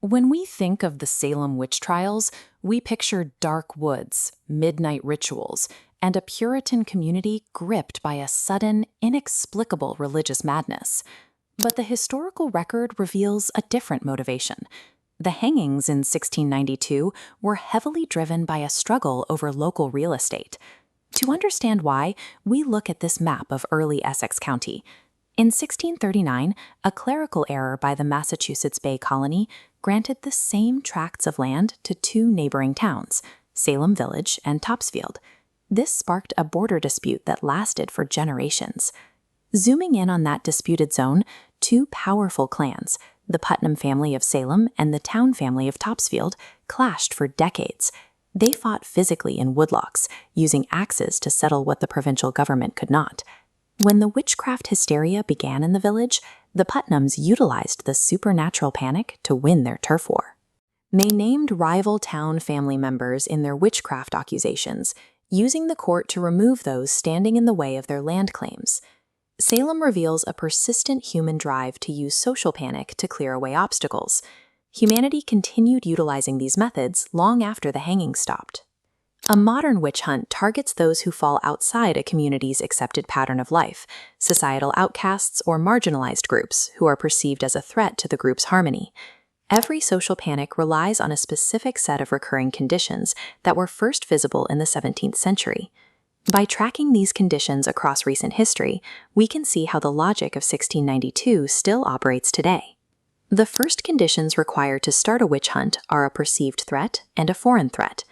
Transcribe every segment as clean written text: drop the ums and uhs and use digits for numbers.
When we think of the Salem witch trials, we picture dark woods, midnight rituals, and a Puritan community gripped by a sudden, inexplicable religious madness. But the historical record reveals a different motivation. The hangings in 1692 were heavily driven by a struggle over local real estate. To understand why, we look at this map of early Essex County. In 1639, a clerical error by the Massachusetts Bay Colony granted the same tracts of land to two neighboring towns, Salem Village and Topsfield. This sparked a border dispute that lasted for generations. Zooming in on that disputed zone, two powerful clans, the Putnam family of Salem and the Town family of Topsfield, clashed for decades. They fought physically in woodlocks, using axes to settle what the provincial government could not. When the witchcraft hysteria began in the village, the Putnams utilized the supernatural panic to win their turf war. They named rival town family members in their witchcraft accusations, using the court to remove those standing in the way of their land claims. Salem reveals a persistent human drive to use social panic to clear away obstacles. Humanity continued utilizing these methods long after the hanging stopped. A modern witch hunt targets those who fall outside a community's accepted pattern of life, societal outcasts or marginalized groups who are perceived as a threat to the group's harmony. Every social panic relies on a specific set of recurring conditions that were first visible in the 17th century. By tracking these conditions across recent history, we can see how the logic of 1692 still operates today. The first conditions required to start a witch hunt are a perceived threat and a foreign threat.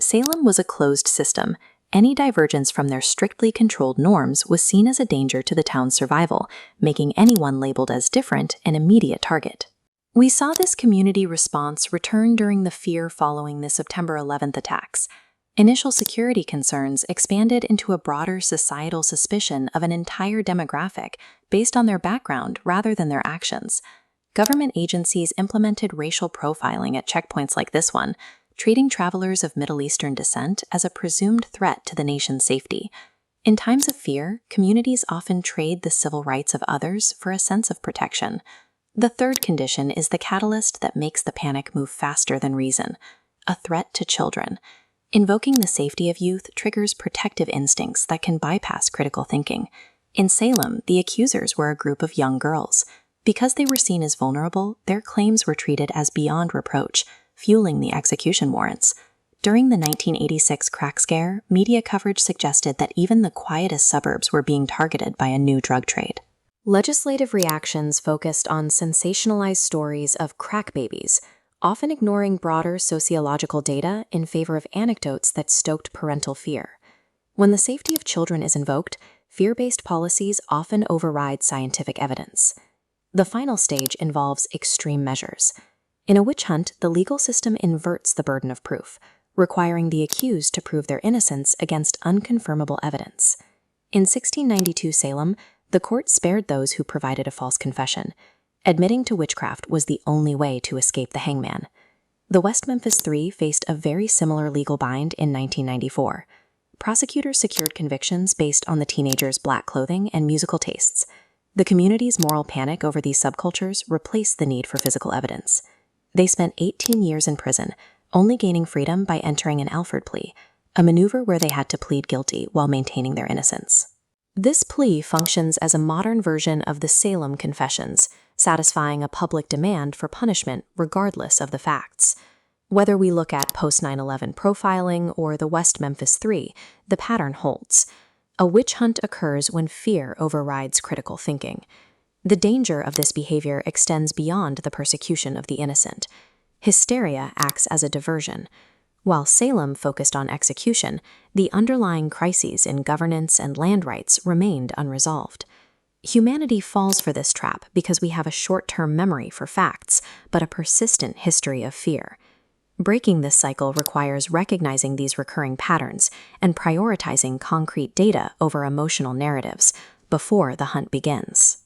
Salem was a closed system. Any divergence from their strictly controlled norms was seen as a danger to the town's survival, making anyone labeled as different an immediate target. We saw this community response return during the fear following the September 11th attacks. Initial security concerns expanded into a broader societal suspicion of an entire demographic based on their background rather than their actions. Government agencies implemented racial profiling at checkpoints like this one, treating travelers of Middle Eastern descent as a presumed threat to the nation's safety. In times of fear, communities often trade the civil rights of others for a sense of protection. The third condition is the catalyst that makes the panic move faster than reason: a threat to children. Invoking the safety of youth triggers protective instincts that can bypass critical thinking. In Salem, the accusers were a group of young girls. Because they were seen as vulnerable, their claims were treated as beyond reproach, fueling the execution warrants. During the 1986 crack scare, media coverage suggested that even the quietest suburbs were being targeted by a new drug trade. Legislative reactions focused on sensationalized stories of crack babies, often ignoring broader sociological data in favor of anecdotes that stoked parental fear. When the safety of children is invoked, fear-based policies often override scientific evidence. The final stage involves extreme measures. In a witch hunt, the legal system inverts the burden of proof, requiring the accused to prove their innocence against unconfirmable evidence. In 1692 Salem, the court spared those who provided a false confession. Admitting to witchcraft was the only way to escape the hangman. The West Memphis Three faced a very similar legal bind in 1994. Prosecutors secured convictions based on the teenagers' black clothing and musical tastes. The community's moral panic over these subcultures replaced the need for physical evidence. They spent 18 years in prison, only gaining freedom by entering an Alford plea, a maneuver where they had to plead guilty while maintaining their innocence. This plea functions as a modern version of the Salem Confessions, satisfying a public demand for punishment regardless of the facts. Whether we look at post-9/11 profiling or the West Memphis Three, the pattern holds. A witch hunt occurs when fear overrides critical thinking. The danger of this behavior extends beyond the persecution of the innocent. Hysteria acts as a diversion. While Salem focused on execution, the underlying crises in governance and land rights remained unresolved. Humanity falls for this trap because we have a short-term memory for facts, but a persistent history of fear. Breaking this cycle requires recognizing these recurring patterns and prioritizing concrete data over emotional narratives before the hunt begins.